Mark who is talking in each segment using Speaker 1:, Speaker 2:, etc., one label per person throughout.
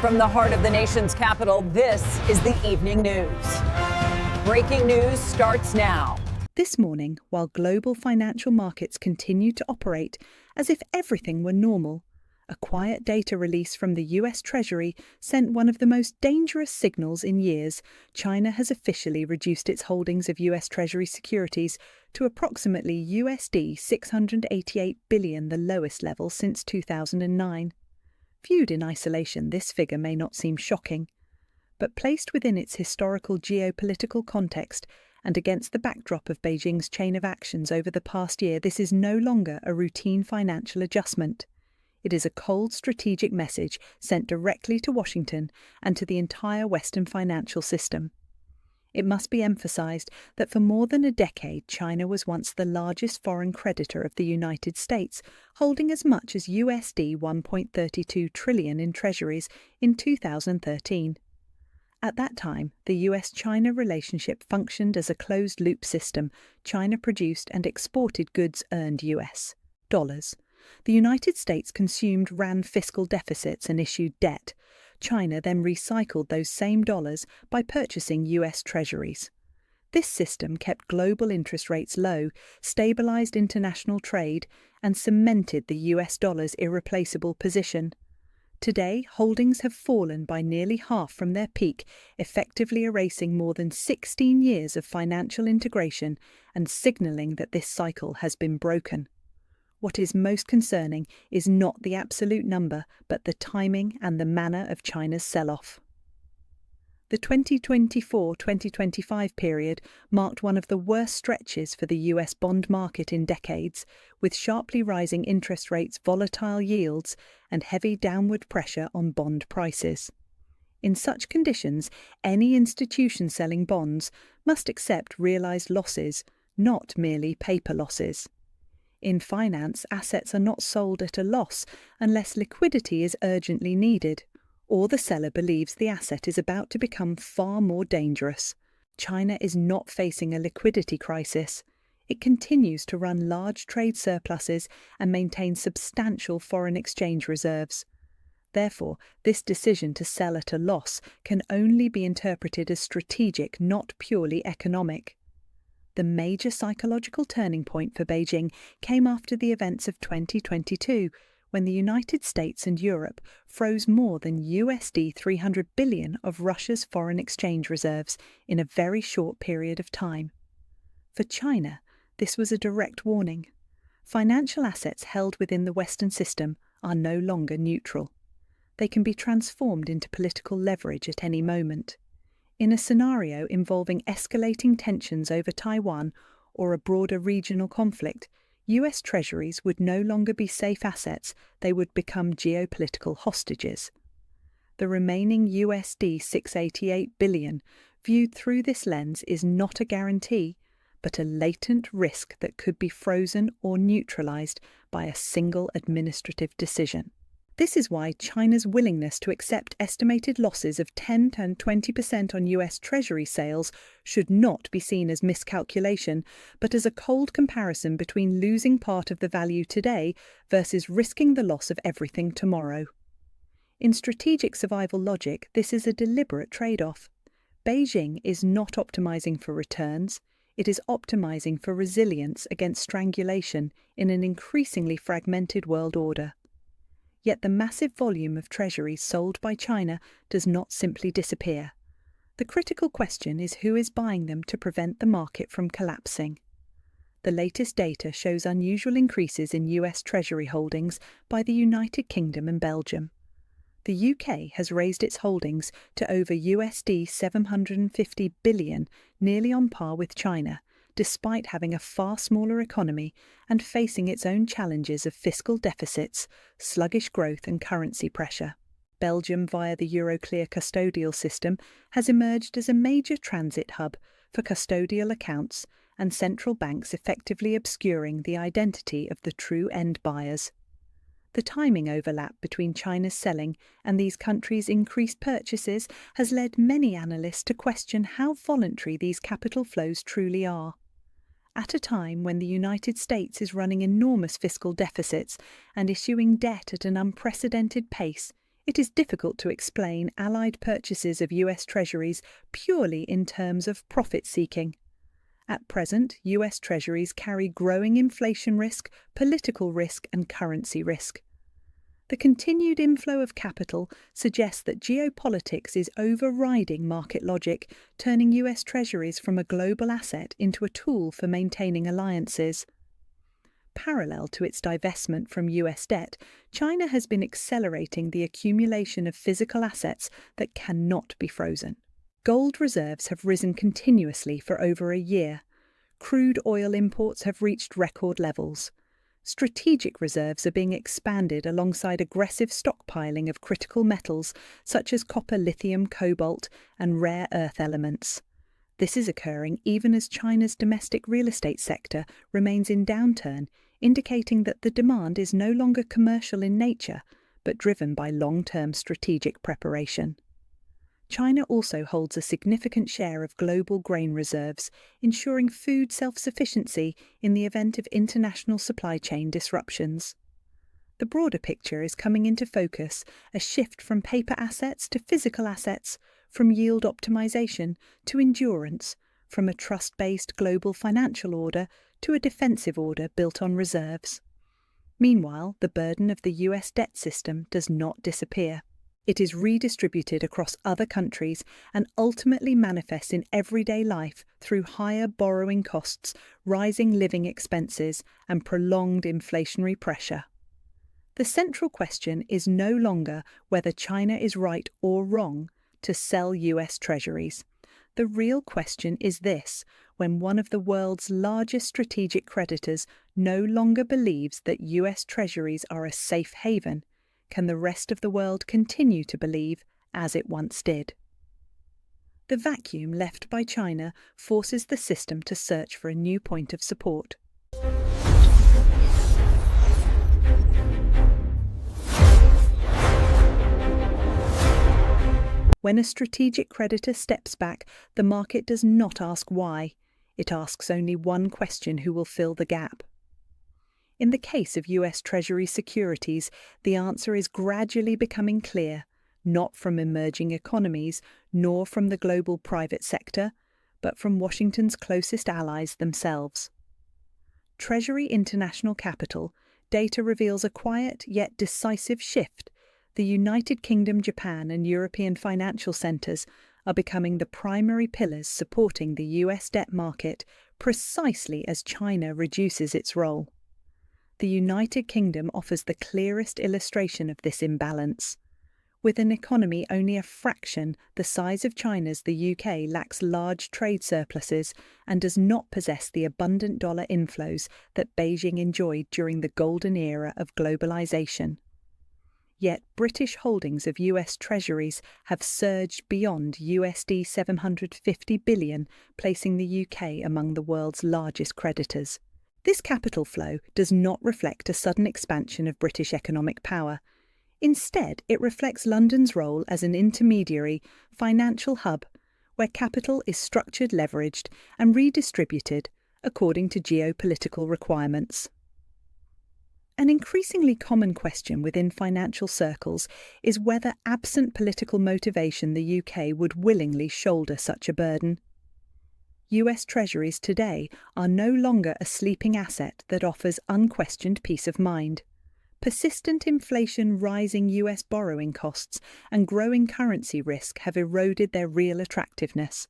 Speaker 1: From the heart of the nation's capital, this is the Evening News. Breaking news starts now.
Speaker 2: This morning, while global financial markets continue to operate as if everything were normal, a quiet data release from the US Treasury sent one of the most dangerous signals in years. China has officially reduced its holdings of US Treasury securities to approximately USD 688 billion, the lowest level since 2009. Viewed in isolation, this figure may not seem shocking, but placed within its historical geopolitical context and against the backdrop of Beijing's chain of actions over the past year, this is no longer a routine financial adjustment. It is a cold strategic message sent directly to Washington and to the entire Western financial system. It must be emphasized that for more than a decade, China was once the largest foreign creditor of the United States, holding as much as USD 1.32 trillion in treasuries in 2013. At that time, the US-China relationship functioned as a closed-loop system. China produced and exported goods earned US dollars. The United States ran fiscal deficits and issued debt. China then recycled those same dollars by purchasing US treasuries. This system kept global interest rates low, stabilized international trade, and cemented the US dollar's irreplaceable position. Today, holdings have fallen by nearly half from their peak, effectively erasing more than 16 years of financial integration and signaling that this cycle has been broken. What is most concerning is not the absolute number, but the timing and the manner of China's sell-off. The 2024-2025 period marked one of the worst stretches for the US bond market in decades, with sharply rising interest rates, volatile yields, and heavy downward pressure on bond prices. In such conditions, any institution selling bonds must accept realized losses, not merely paper losses. In finance, assets are not sold at a loss unless liquidity is urgently needed, or the seller believes the asset is about to become far more dangerous. China is not facing a liquidity crisis. It continues to run large trade surpluses and maintain substantial foreign exchange reserves. Therefore, this decision to sell at a loss can only be interpreted as strategic, not purely economic. The major psychological turning point for Beijing came after the events of 2022, when the United States and Europe froze more than USD 300 billion of Russia's foreign exchange reserves in a very short period of time. For China, this was a direct warning. Financial assets held within the Western system are no longer neutral. They can be transformed into political leverage at any moment. In a scenario involving escalating tensions over Taiwan or a broader regional conflict, US treasuries would no longer be safe assets, they would become geopolitical hostages. The remaining USD 688 billion, viewed through this lens, is not a guarantee, but a latent risk that could be frozen or neutralized by a single administrative decision. This is why China's willingness to accept estimated losses of 10 to 20% on US Treasury sales should not be seen as miscalculation, but as a cold comparison between losing part of the value today versus risking the loss of everything tomorrow. In strategic survival logic, this is a deliberate trade-off. Beijing is not optimizing for returns, it is optimizing for resilience against strangulation in an increasingly fragmented world order. Yet the massive volume of treasuries sold by China does not simply disappear. The critical question is who is buying them to prevent the market from collapsing. The latest data shows unusual increases in US Treasury holdings by the United Kingdom and Belgium. The UK has raised its holdings to over USD 750 billion, nearly on par with China, despite having a far smaller economy and facing its own challenges of fiscal deficits, sluggish growth and currency pressure. Belgium, via the Euroclear custodial system, has emerged as a major transit hub for custodial accounts and central banks effectively obscuring the identity of the true end buyers. The timing overlap between China's selling and these countries' increased purchases has led many analysts to question how voluntary these capital flows truly are. At a time when the United States is running enormous fiscal deficits and issuing debt at an unprecedented pace, It is difficult to explain Allied purchases of US Treasuries purely in terms of profit-seeking. At present, US Treasuries carry growing inflation risk, political risk, and currency risk. The continued inflow of capital suggests that geopolitics is overriding market logic, turning US Treasuries from a global asset into a tool for maintaining alliances. Parallel to its divestment from US debt, China has been accelerating the accumulation of physical assets that cannot be frozen. Gold reserves have risen continuously for over a year. Crude oil imports have reached record levels. Strategic reserves are being expanded alongside aggressive stockpiling of critical metals such as copper, lithium, cobalt, and rare earth elements. This is occurring even as China's domestic real estate sector remains in downturn, indicating that the demand is no longer commercial in nature, but driven by long-term strategic preparation. China also holds a significant share of global grain reserves, ensuring food self-sufficiency in the event of international supply chain disruptions. The broader picture is coming into focus, a shift from paper assets to physical assets, from yield optimization to endurance, from a trust-based global financial order to a defensive order built on reserves. Meanwhile, the burden of the US debt system does not disappear. It is redistributed across other countries and ultimately manifests in everyday life through higher borrowing costs, rising living expenses, and prolonged inflationary pressure. The central question is no longer whether China is right or wrong to sell US Treasuries. The real question is this: when one of the world's largest strategic creditors no longer believes that US Treasuries are a safe haven, can the rest of the world continue to believe as it once did? The vacuum left by China forces the system to search for a new point of support. When a strategic creditor steps back, the market does not ask why. It asks only one question: who will fill the gap? In the case of US Treasury securities, the answer is gradually becoming clear, not from emerging economies, nor from the global private sector, but from Washington's closest allies themselves. Treasury International Capital data reveals a quiet yet decisive shift. The United Kingdom, Japan, and European financial centres are becoming the primary pillars supporting the US debt market precisely as China reduces its role. The United Kingdom offers the clearest illustration of this imbalance. With an economy only a fraction the size of China's, the UK lacks large trade surpluses and does not possess the abundant dollar inflows that Beijing enjoyed during the golden era of globalization. Yet British holdings of US Treasuries have surged beyond USD 750 billion, placing the UK among the world's largest creditors. This capital flow does not reflect a sudden expansion of British economic power. Instead, it reflects London's role as an intermediary financial hub, where capital is structured, leveraged, and redistributed according to geopolitical requirements. An increasingly common question within financial circles is whether, absent political motivation, the UK would willingly shoulder such a burden. US Treasuries today are no longer a sleeping asset that offers unquestioned peace of mind. Persistent inflation, rising US borrowing costs, and growing currency risk have eroded their real attractiveness.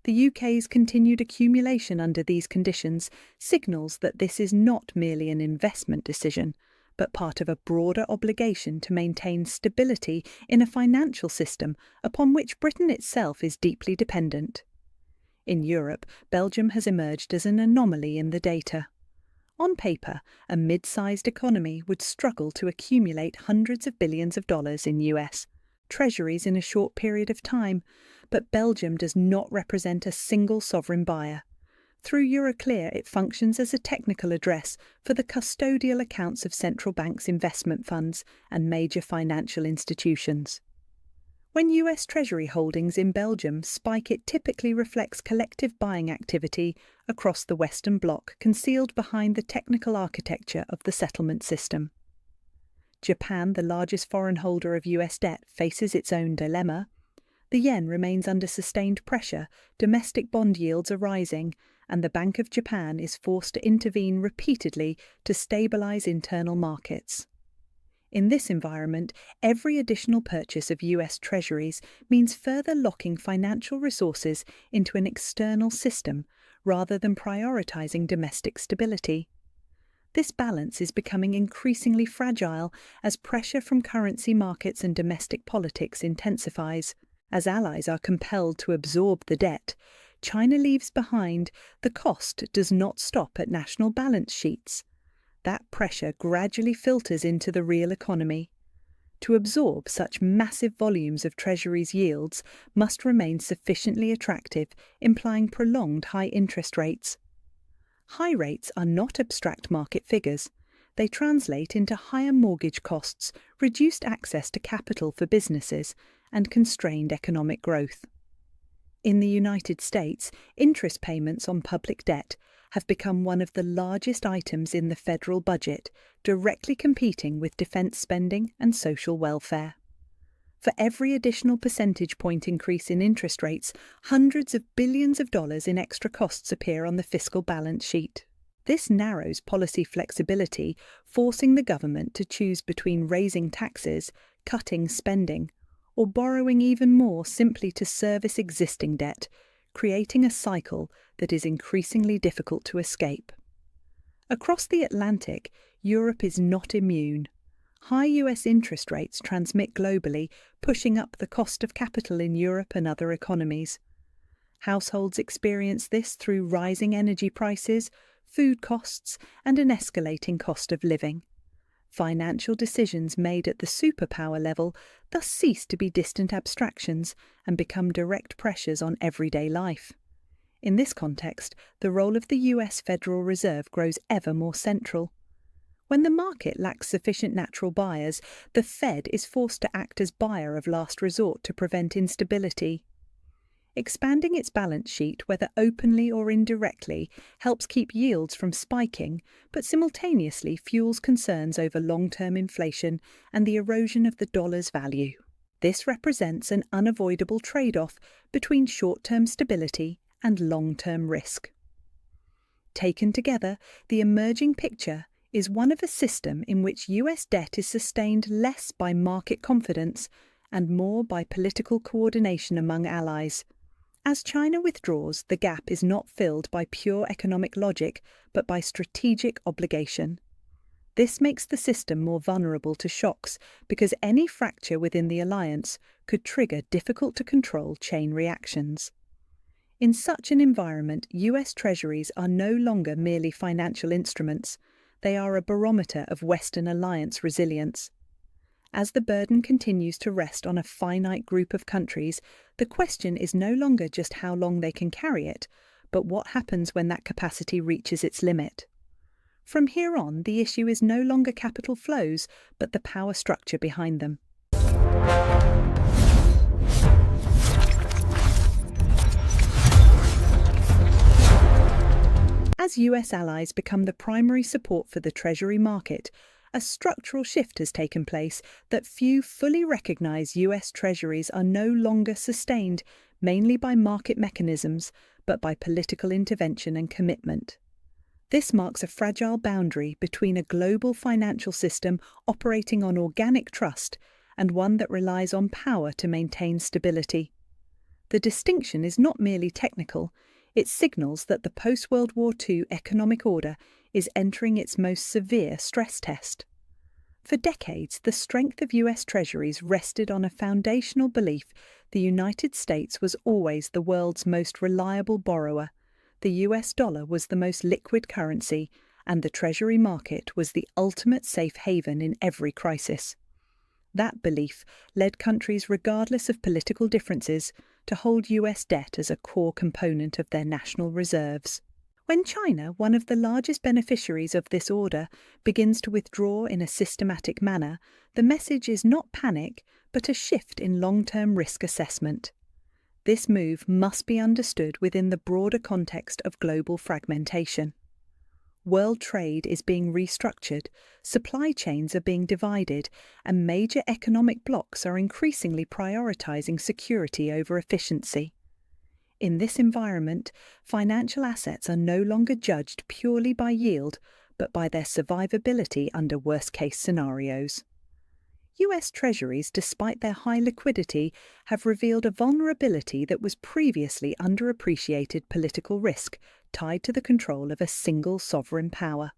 Speaker 2: The UK's continued accumulation under these conditions signals that this is not merely an investment decision, but part of a broader obligation to maintain stability in a financial system upon which Britain itself is deeply dependent. In Europe, Belgium has emerged as an anomaly in the data. On paper, a mid-sized economy would struggle to accumulate hundreds of billions of dollars in US Treasuries in a short period of time, but Belgium does not represent a single sovereign buyer. Through Euroclear, it functions as a technical address for the custodial accounts of central banks' investment funds and major financial institutions. When US Treasury holdings in Belgium spike, it typically reflects collective buying activity across the Western Bloc, concealed behind the technical architecture of the settlement system. Japan, the largest foreign holder of US debt, faces its own dilemma. The yen remains under sustained pressure, domestic bond yields are rising, and the Bank of Japan is forced to intervene repeatedly to stabilize internal markets. In this environment, every additional purchase of US Treasuries means further locking financial resources into an external system rather than prioritizing domestic stability. This balance is becoming increasingly fragile as pressure from currency markets and domestic politics intensifies. As allies are compelled to absorb the debt, China leaves behind, the cost does not stop at national balance sheets. That pressure gradually filters into the real economy. To absorb such massive volumes of Treasuries' yields must remain sufficiently attractive, implying prolonged high interest rates. High rates are not abstract market figures. They translate into higher mortgage costs, reduced access to capital for businesses, and constrained economic growth. In the United States, interest payments on public debt have become one of the largest items in the federal budget, directly competing with defense spending and social welfare. For every additional percentage point increase in interest rates, hundreds of billions of dollars in extra costs appear on the fiscal balance sheet. This narrows policy flexibility, forcing the government to choose between raising taxes, cutting spending, or borrowing even more simply to service existing debt, creating a cycle that is increasingly difficult to escape. Across the Atlantic, Europe is not immune. High US interest rates transmit globally, pushing up the cost of capital in Europe and other economies. Households experience this through rising energy prices, food costs, and an escalating cost of living. Financial decisions made at the superpower level thus cease to be distant abstractions and become direct pressures on everyday life. In this context, the role of the US Federal Reserve grows ever more central. When the market lacks sufficient natural buyers, the Fed is forced to act as buyer of last resort to prevent instability. Expanding its balance sheet, whether openly or indirectly, helps keep yields from spiking, but simultaneously fuels concerns over long-term inflation and the erosion of the dollar's value. This represents an unavoidable trade-off between short-term stability and long-term risk. Taken together, the emerging picture is one of a system in which US debt is sustained less by market confidence and more by political coordination among allies. As China withdraws, the gap is not filled by pure economic logic, but by strategic obligation. This makes the system more vulnerable to shocks because any fracture within the alliance could trigger difficult-to-control chain reactions. In such an environment, US Treasuries are no longer merely financial instruments. They are a barometer of Western alliance resilience. As the burden continues to rest on a finite group of countries, the question is no longer just how long they can carry it, but what happens when that capacity reaches its limit. From here on, the issue is no longer capital flows, but the power structure behind them. As US allies become the primary support for the Treasury market, a structural shift has taken place that few fully recognise. US Treasuries are no longer sustained mainly by market mechanisms, but by political intervention and commitment. This marks a fragile boundary between a global financial system operating on organic trust and one that relies on power to maintain stability. The distinction is not merely technical. It signals that the post-World War II economic order is entering its most severe stress test. For decades, the strength of US Treasuries rested on a foundational belief the United States was always the world's most reliable borrower, the US dollar was the most liquid currency, and the Treasury market was the ultimate safe haven in every crisis. That belief led countries, regardless of political differences, to hold US debt as a core component of their national reserves. When China, one of the largest beneficiaries of this order, begins to withdraw in a systematic manner, the message is not panic, but a shift in long-term risk assessment. This move must be understood within the broader context of global fragmentation. World trade is being restructured, supply chains are being divided, and major economic blocs are increasingly prioritizing security over efficiency. In this environment, financial assets are no longer judged purely by yield, but by their survivability under worst-case scenarios. US Treasuries, despite their high liquidity, have revealed a vulnerability that was previously underappreciated political risk tied to the control of a single sovereign power.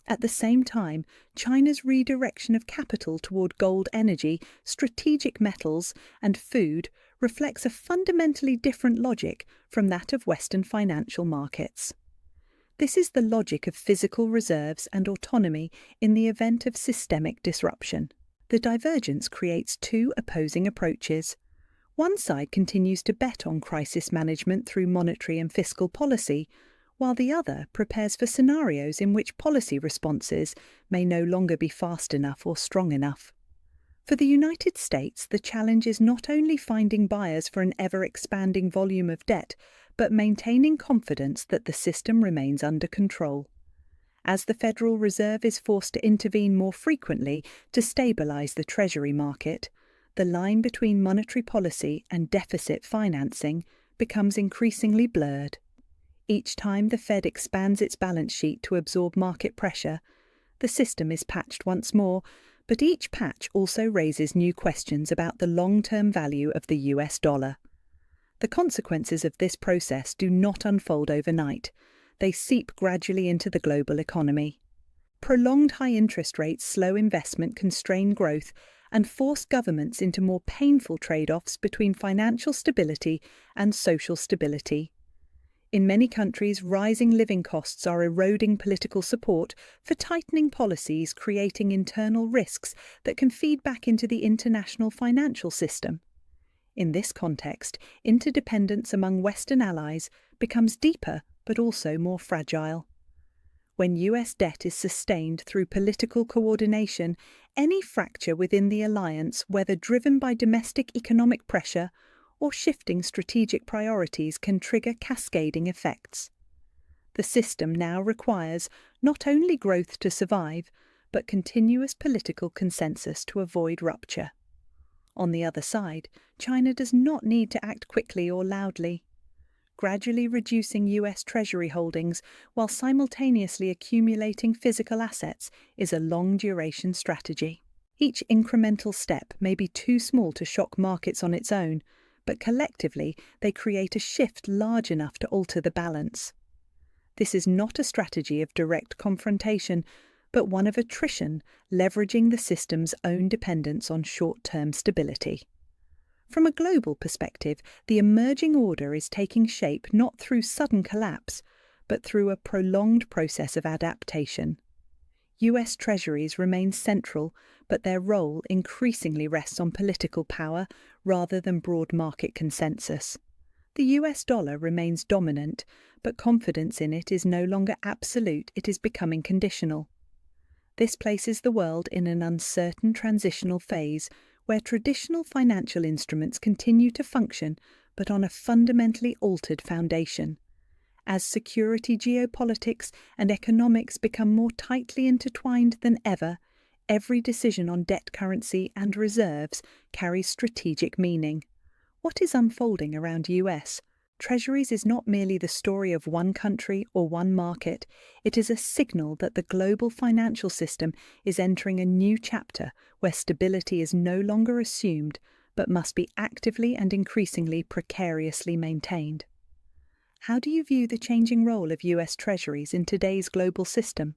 Speaker 2: At the same time, China's redirection of capital toward gold energy, strategic metals, and food reflects a fundamentally different logic from that of Western financial markets. This is the logic of physical reserves and autonomy in the event of systemic disruption. The divergence creates two opposing approaches. One side continues to bet on crisis management through monetary and fiscal policy, while the other prepares for scenarios in which policy responses may no longer be fast enough or strong enough. For the United States, the challenge is not only finding buyers for an ever-expanding volume of debt, but maintaining confidence that the system remains under control. As the Federal Reserve is forced to intervene more frequently to stabilize the Treasury market, the line between monetary policy and deficit financing becomes increasingly blurred. Each time the Fed expands its balance sheet to absorb market pressure, the system is patched once more, but each patch also raises new questions about the long-term value of the US dollar. The consequences of this process do not unfold overnight. They seep gradually into the global economy. Prolonged high interest rates slow investment, constrain growth, and force governments into more painful trade-offs between financial stability and social stability. In many countries, rising living costs are eroding political support for tightening policies, creating internal risks that can feed back into the international financial system. In this context, interdependence among Western allies becomes deeper but also more fragile. When US debt is sustained through political coordination, any fracture within the alliance, whether driven by domestic economic pressure or shifting strategic priorities, can trigger cascading effects. The system now requires not only growth to survive, but continuous political consensus to avoid rupture. On the other side, China does not need to act quickly or loudly. Gradually reducing US Treasury holdings while simultaneously accumulating physical assets is a long-duration strategy. Each incremental step may be too small to shock markets on its own, but collectively they create a shift large enough to alter the balance. This is not a strategy of direct confrontation, but one of attrition, leveraging the system's own dependence on short-term stability. From a global perspective, the emerging order is taking shape not through sudden collapse, but through a prolonged process of adaptation. US Treasuries remain central, but their role increasingly rests on political power rather than broad market consensus. The US dollar remains dominant, but confidence in it is no longer absolute, it is becoming conditional. This places the world in an uncertain transitional phase where traditional financial instruments continue to function, but on a fundamentally altered foundation. As security, geopolitics, and economics become more tightly intertwined than ever, every decision on debt currency and reserves carries strategic meaning. What is unfolding around US Treasuries is not merely the story of one country or one market, it is a signal that the global financial system is entering a new chapter where stability is no longer assumed, but must be actively and increasingly precariously maintained. How do you view the changing role of US Treasuries in today's global system?